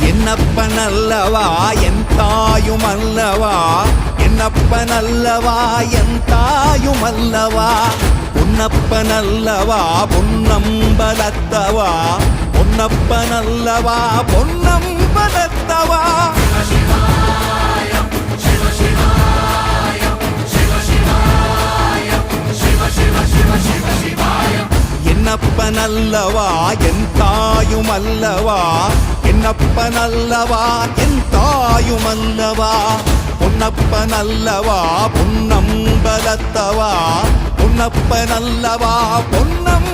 என்னப்பனல்லவா என் தாயுமல்லவா, என்னப்பனல்லவா என் தாயுமல்லவா, பொன்னப்பனல்லவா பொன்னம்பலத்தவா, பொன்னப்பனல்லவா பொன்னம்பலத்தவா. என்னப்பனல்லவா என் தாயுமல்லவா, என்னப்பனல்லவா என் தாயுமல்லவா, பொன்னப்பனல்லவா பொன்னம்பலத்தவா, பொன்னப்பனல்லவா பொன்னம்